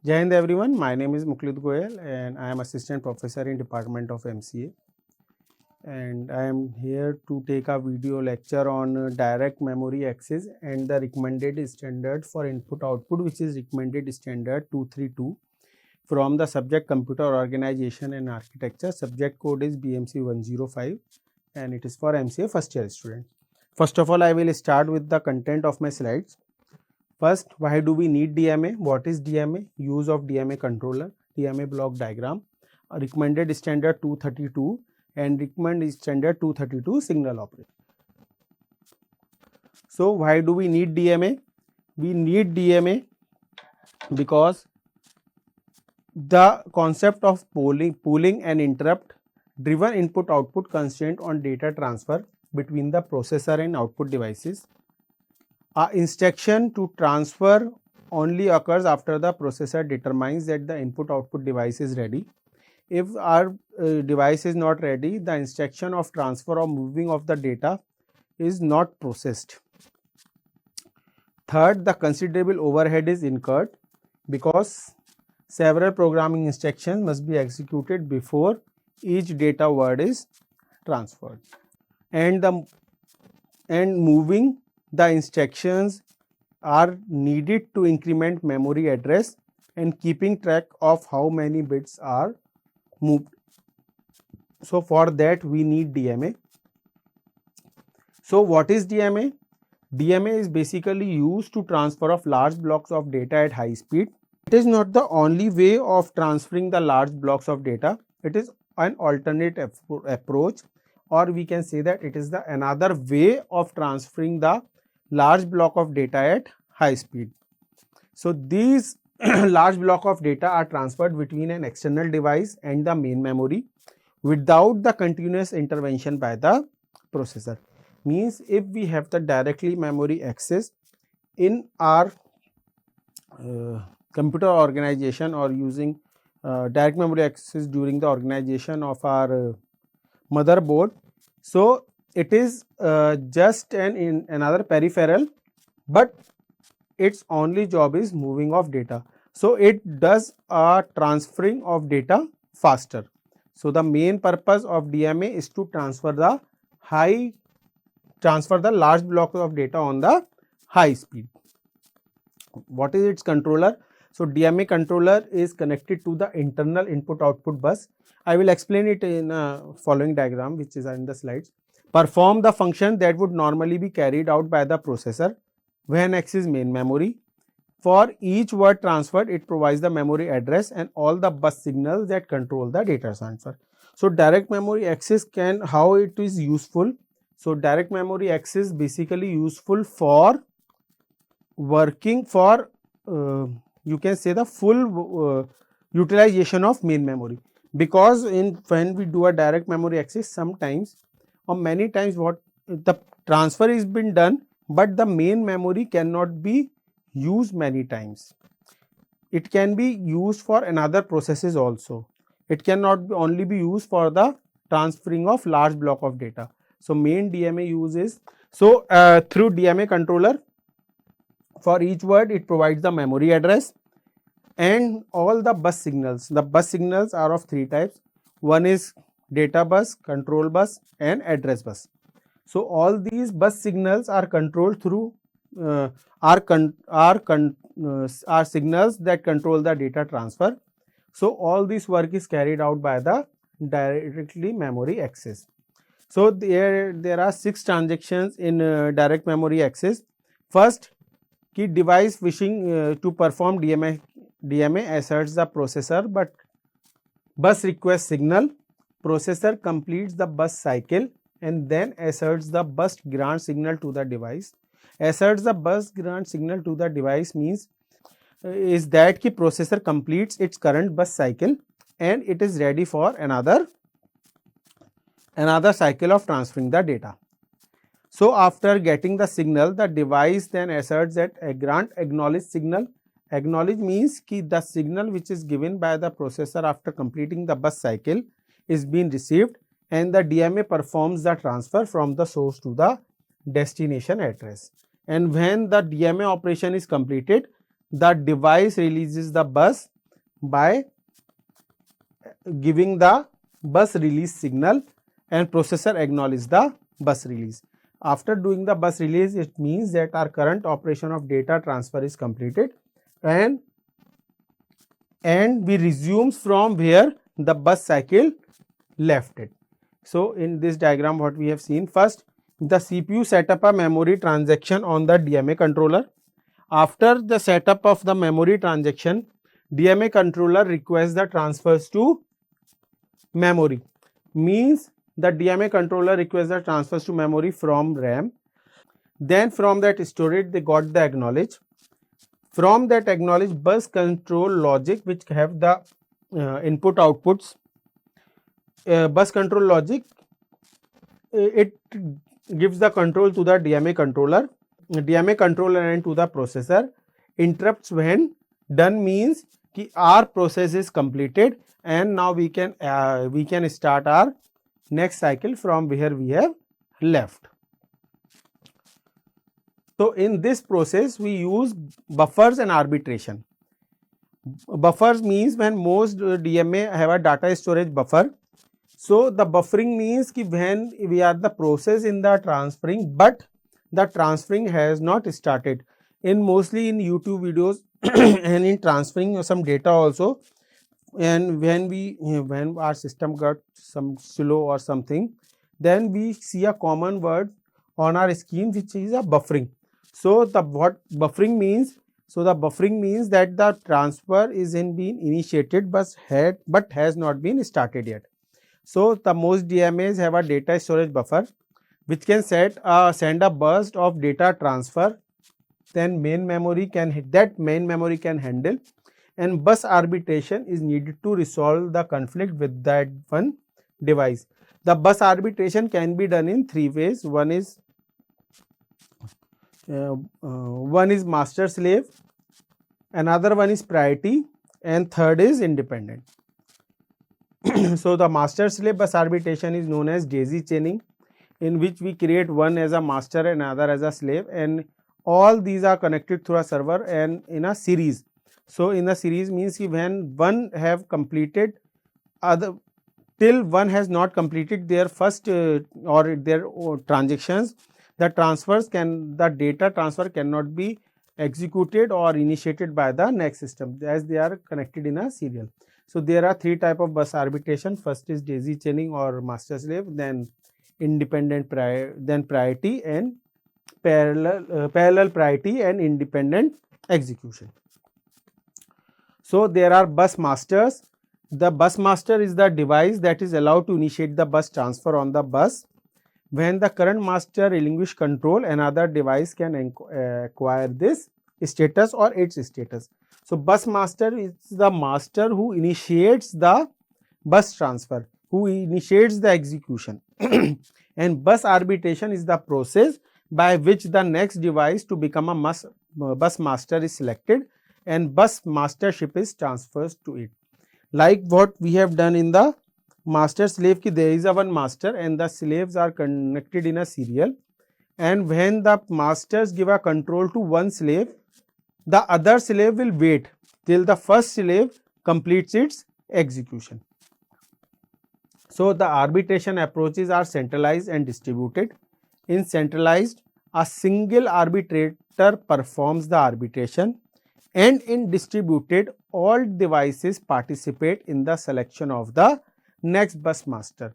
Jai Hind everyone, my name is Mukulit Goel and I am assistant professor in Department of MCA, and I am here to take a video lecture on direct memory access and the recommended standard for input output, which is recommended standard 232 from the subject computer organization and architecture. Subject code is BMC 105 and it is for MCA first year students. First of all, I will start with the content of my slides. First, why do we need DMA? What is DMA? Use of DMA controller, DMA block diagram, recommended standard 232 and recommended standard 232 signal operation. So, why do we need DMA? We need DMA because the concept of pooling and interrupt driven input output constraint on data transfer between the processor and output devices. A instruction to transfer only occurs after the processor determines that the input output device is ready. If our device is not ready, the instruction of transfer or moving of the data is not processed. Third, the considerable overhead is incurred because several programming instructions must be executed before each data word is transferred, and moving the instructions are needed to increment memory address and keeping track of how many bits are moved. So, for that we need DMA. So, what is DMA? DMA is basically used to transfer of large blocks of data at high speed. It is not the only way of transferring the large blocks of data. It is an alternate approach, or we can say that it is the another way of transferring the large block of data at high speed. So, these large block of data are transferred between an external device and the main memory without the continuous intervention by the processor. Means if we have the directly memory access in our computer organization or using direct memory access during the organization of our motherboard, so it is just another peripheral, but its only job is moving of data. So, it does a transferring of data faster. So, the main purpose of DMA is to transfer the large block of data on the high speed. What is its controller? So, DMA controller is connected to the internal input output bus. I will explain it in a following diagram, which is in the slides. Perform the function that would normally be carried out by the processor when access main memory. For each word transferred, it provides the memory address and all the bus signals that control the data transfer. So, direct memory access how it is useful? So, direct memory access basically useful for working for you can say the full utilization of main memory, because when we do a direct memory access, sometimes or many times what the transfer is been done, but the main memory cannot be used many times. It can be used for another processes also. It cannot only be used for the transferring of large block of data. So, main DMA uses, so through DMA controller, for each word it provides the memory address and all the bus signals. The bus signals are of three types. One is data bus, control bus and address bus. So, all these bus signals are controlled through are signals that control the data transfer. So, all this work is carried out by the directly memory access. So, there are 6 transactions in direct memory access. First, key device wishing to perform DMA asserts the processor, but bus request signal. Processor completes the bus cycle and then asserts the bus grant signal to the device. Asserts the bus grant signal to the device means is that the processor completes its current bus cycle and it is ready for another cycle of transferring the data. So, after getting the signal, the device then asserts that a grant acknowledge signal. Acknowledge means that the signal which is given by the processor after completing the bus cycle is being received and the DMA performs the transfer from the source to the destination address. And when the DMA operation is completed, the device releases the bus by giving the bus release signal, and processor acknowledge the bus release. After doing the bus release, it means that our current operation of data transfer is completed, and we resumes from where the bus cycle left it. So in this diagram, what we have seen, first the CPU set up a memory transaction on the DMA controller. After the setup of the memory transaction, DMA controller requests the transfers to memory. Means the DMA controller requests the transfers to memory from RAM. Then from that storage they got the acknowledge. From that acknowledge, bus control logic which have the input outputs. Bus control logic, it gives the control to the DMA controller. DMA controller and to the processor. Interrupts when done means कि our process is completed and now we can start our next cycle from where we have left. So in this process we use buffers and arbitration. Buffers means when most DMA have a data storage buffer. So the buffering means कि when we are the process in the transferring, but the transferring has not started. In mostly in YouTube videos and in transferring some data also, and when our system got some slow or something, then we see a common word on our screen which is a buffering. So the what buffering means? So the buffering means that the transfer is being initiated but has not been started yet. So the most DMAs have a data storage buffer which can send a burst of data transfer. Then main memory can handle, and bus arbitration is needed to resolve the conflict with that one device. The bus arbitration can be done in three ways. One is master slave, another one is priority, and third is independent. So the master slave bus arbitration is known as daisy chaining, in which we create one as a master and another as a slave, and all these are connected through a server and in a series. So in a series means when one have completed till one has not completed their first or their transactions, the data transfer cannot be executed or initiated by the next system as they are connected in a serial. So there are three type of bus arbitration. First is daisy chaining or master slave, then independent then priority, and parallel priority and independent execution. So there are bus masters. The bus master is the device that is allowed to initiate the bus transfer on the bus. When the current master relinquish control, another device can acquire this status or its status. So bus master is the master who initiates the bus transfer, who initiates the execution. And bus arbitration is the process by which the next device to become a bus master is selected and bus mastership is transferred to it. Like what we have done in the master slave, there is a one master and the slaves are connected in a serial, and when the masters give a control to one slave, the other slave will wait till the first slave completes its execution. So the arbitration approaches are centralized and distributed. In centralized, a single arbitrator performs the arbitration, and in distributed, all devices participate in the selection of the next bus master.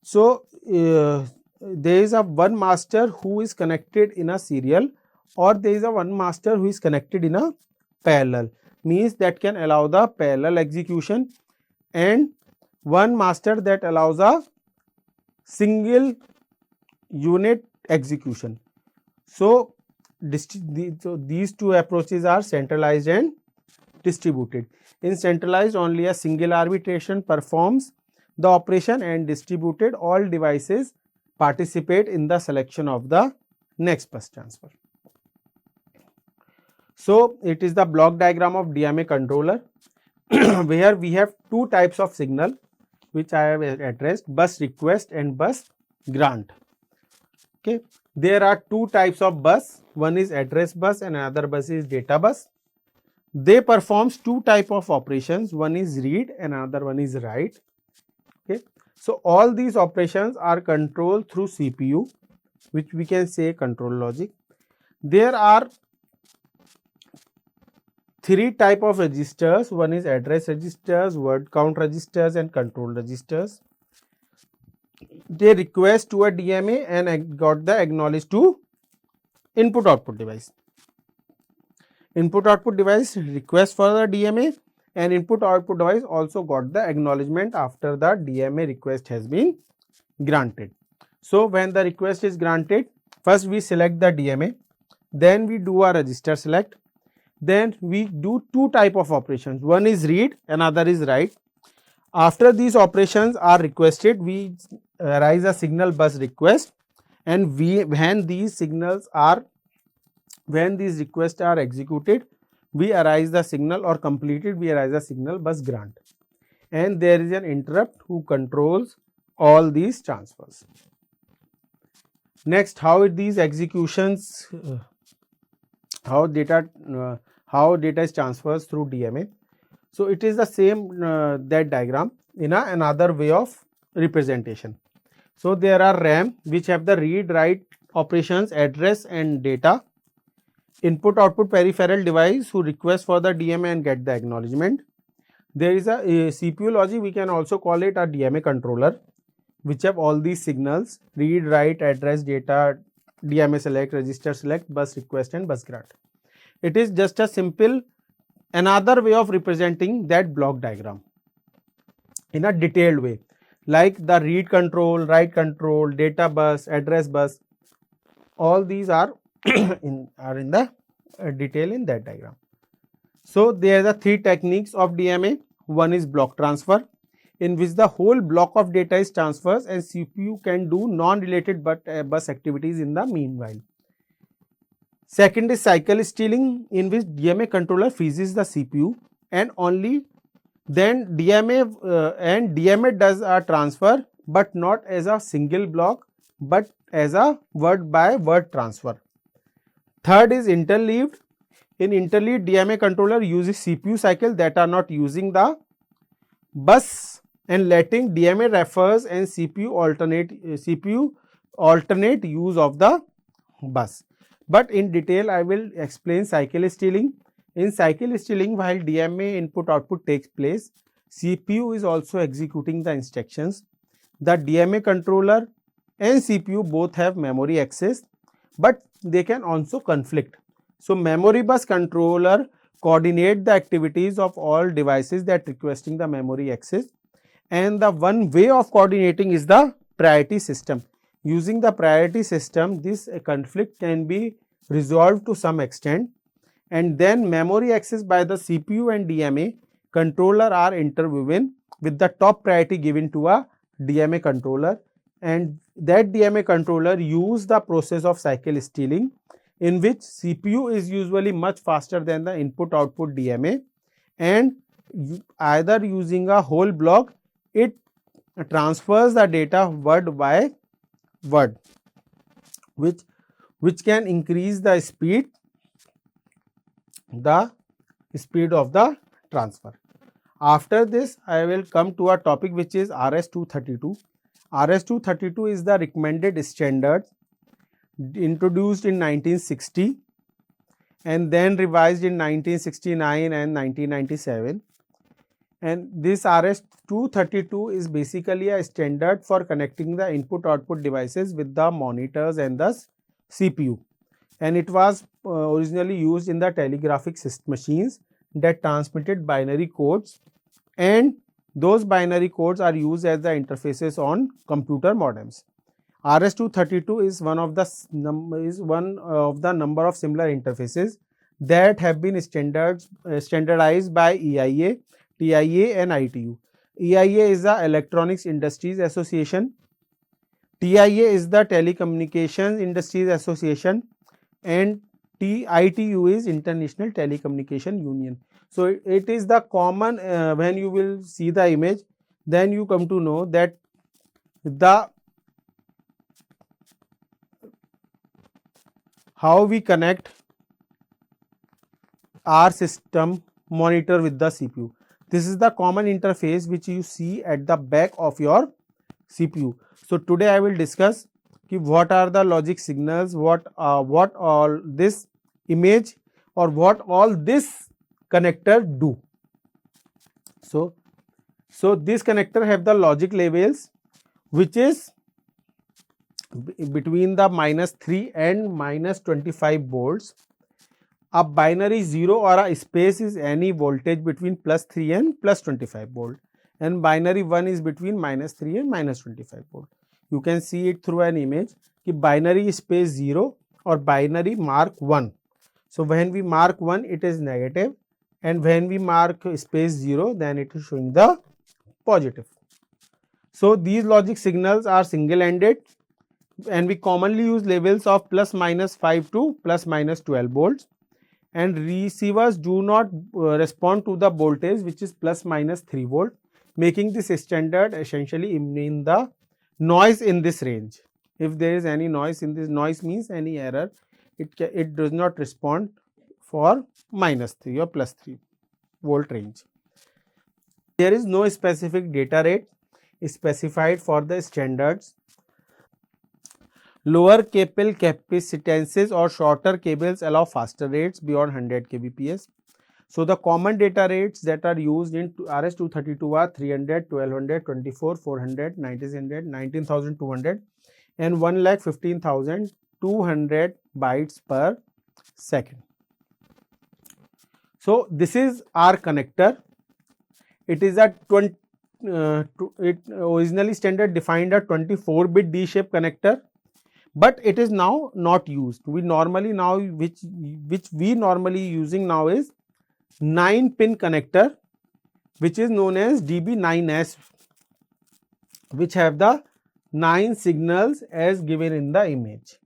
So there is a one master who is connected in a serial, or there is a one master who is connected in a parallel, means that can allow the parallel execution, and one master that allows a single unit execution. So these two approaches are centralized and distributed. In centralized, only a single arbitration performs the operation, and distributed, all devices participate in the selection of the next bus transfer. So it is the block diagram of DMA controller where we have two types of signal which I have addressed: bus request and bus grant. Okay, there are two types of bus. One is address bus and another bus is data bus. They performs two type of operations, one is read and another one is write. Okay, so all these operations are controlled through CPU, which we can say control logic. There are three type of registers, one is address registers, word count registers and control registers. They request to a DMA and got the acknowledge to input output device. Input output device request for the DMA and input output device also got the acknowledgement after the DMA request has been granted. So when the request is granted, first we select the DMA, then we do a register select, then we do two type of operations, one is read, another is write. After these operations are requested, we raise a signal bus request, and when these requests are executed, we arise the signal, or completed, we arise a signal bus grant, and there is an interrupt who controls all these transfers. Next, how these executions, how data is transferred through DMA. So it is the same that diagram in another way of representation. So there are RAM which have the read write operations, address and data. Input output peripheral device who request for the DMA and get the acknowledgement. There is a CPU logic, we can also call it a DMA controller, which have all these signals: read, write, address, data, DMA select, register select, bus request and bus grant. It is just a simple another way of representing that block diagram in a detailed way, like the read control, write control, data bus, address bus, all these are in the detail in that diagram. So there are the three techniques of DMA. One is block transfer, in which the whole block of data is transferred and CPU can do non-related but bus activities in the meanwhile. Second is cycle stealing, in which DMA controller freezes the CPU and only then DMA does a transfer, but not as a single block but as a word by word transfer. Third is interleaved. In interleaved, DMA controller uses CPU cycle that are not using the bus and letting DMA refers and CPU alternate use of the bus. But in detail, I will explain cycle stealing. In cycle stealing, while DMA input output takes place, CPU is also executing the instructions. The DMA controller and CPU both have memory access, but they can also conflict. So memory bus controller coordinate the activities of all devices that requesting the memory access, and the one way of coordinating is the priority system. Using the priority system, this conflict can be resolved to some extent, and then memory access by the CPU and DMA controller are interwoven with the top priority given to a DMA controller, and that DMA controller use the process of cycle stealing, in which CPU is usually much faster than the input output DMA, and either using a whole block, it transfers the data word by word, which can increase the speed of the transfer. After this, I will come to a topic which is RS-232. RS-232 is the recommended standard introduced in 1960 and then revised in 1969 and 1997. And this RS-232 is basically a standard for connecting the input output devices with the monitors and the CPU. And it was originally used in the telegraphic machines that transmitted binary codes, and those binary codes are used as the interfaces on computer modems. RS-232 is one of the number of similar interfaces that have been standardized by EIA, TIA and ITU. EIA is the Electronics Industries Association, TIA is the Telecommunications Industries Association, and ITU is International Telecommunication Union. So it is the common, when you will see the image, then you come to know that how we connect our system monitor with the CPU. This is the common interface which you see at the back of your CPU. So today I will discuss what are the logic signals, what all this image or what all this connector do. So this connector have the logic labels which is between the -3 and -25 volts. A binary 0 or a space is any voltage between +3 and +25 volt, and binary 1 is between -3 and -25 volt. You can see it through an image कि binary space 0 or binary mark 1. So when we mark 1 it is negative, and when we mark space 0 then it is showing the positive. So these logic signals are single-ended, and we commonly use labels of +-5 to +-12 volts, and receivers do not respond to the voltage which is +-3 volt, making this standard essentially in the noise in this range. If there is any noise in this, noise means any error, it does not respond for -3 or +3 volt range. There is no specific data rate specified for the standards. Lower cable capacitances or shorter cables allow faster rates beyond 100 kbps. So the common data rates that are used in RS-232 are 300, 1200, 24, 400, 1900, 19200 and 1,15,200 bytes per second. So this is our connector. It is a it originally standard defined a 24-bit D-shaped connector, but it is now not used. We normally now which we normally using now is 9-pin connector, which is known as DB9S, which have the 9 signals as given in the image.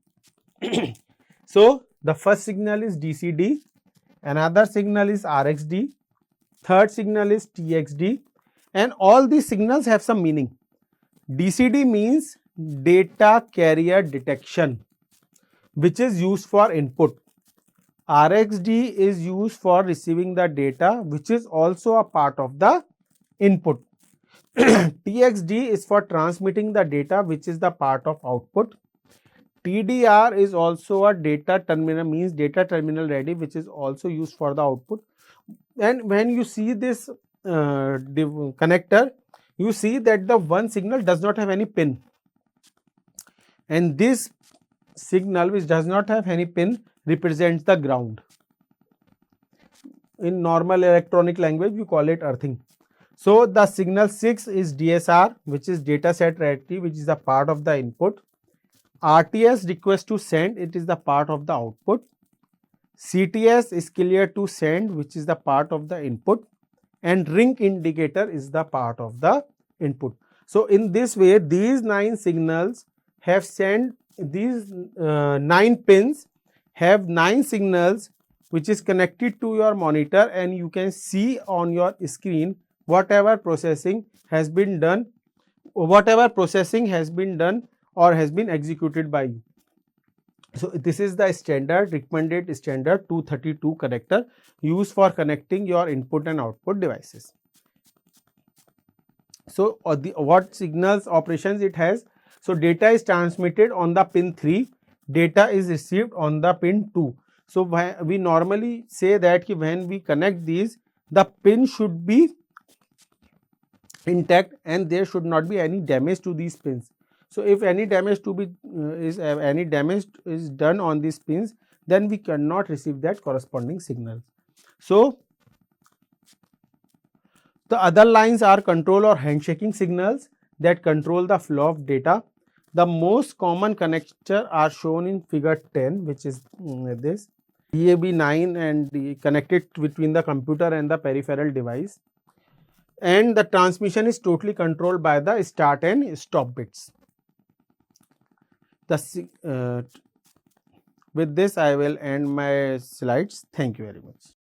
So the first signal is DCD, another signal is RXD, third signal is TXD, and all these signals have some meaning. DCD means data carrier detection, which is used for input. RXD is used for receiving the data, which is also a part of the input. TXD is for transmitting the data, which is the part of output. TDR is also a data terminal, means data terminal ready, which is also used for the output. And when you see this connector, you see that the one signal does not have any pin, and this signal which does not have any pin represents the ground. In normal electronic language we call it earthing. So the signal 6 is DSR, which is data set ready, which is a part of the input. RTS, request to send, it is the part of the output. CTS is clear to send, which is the part of the input, and ring indicator is the part of the input. So in this way these 9 signals have sent, these 9 pins have 9 signals which is connected to your monitor, and you can see on your screen whatever processing has been done or has been executed by you. So this is the standard recommended standard 232 connector used for connecting your input and output devices. So what signals operations it has? So data is transmitted on the pin 3, data is received on the pin 2. So we normally say that when we connect these, the pin should be intact and there should not be any damage to these pins. So if any damage is done on these pins, then we cannot receive that corresponding signal. So the other lines are control or handshaking signals that control the flow of data. The most common connector are shown in figure 10, which is this DAB9 and connected between the computer and the peripheral device, and the transmission is totally controlled by the start and stop bits. With this I will end my slides. Thank you very much.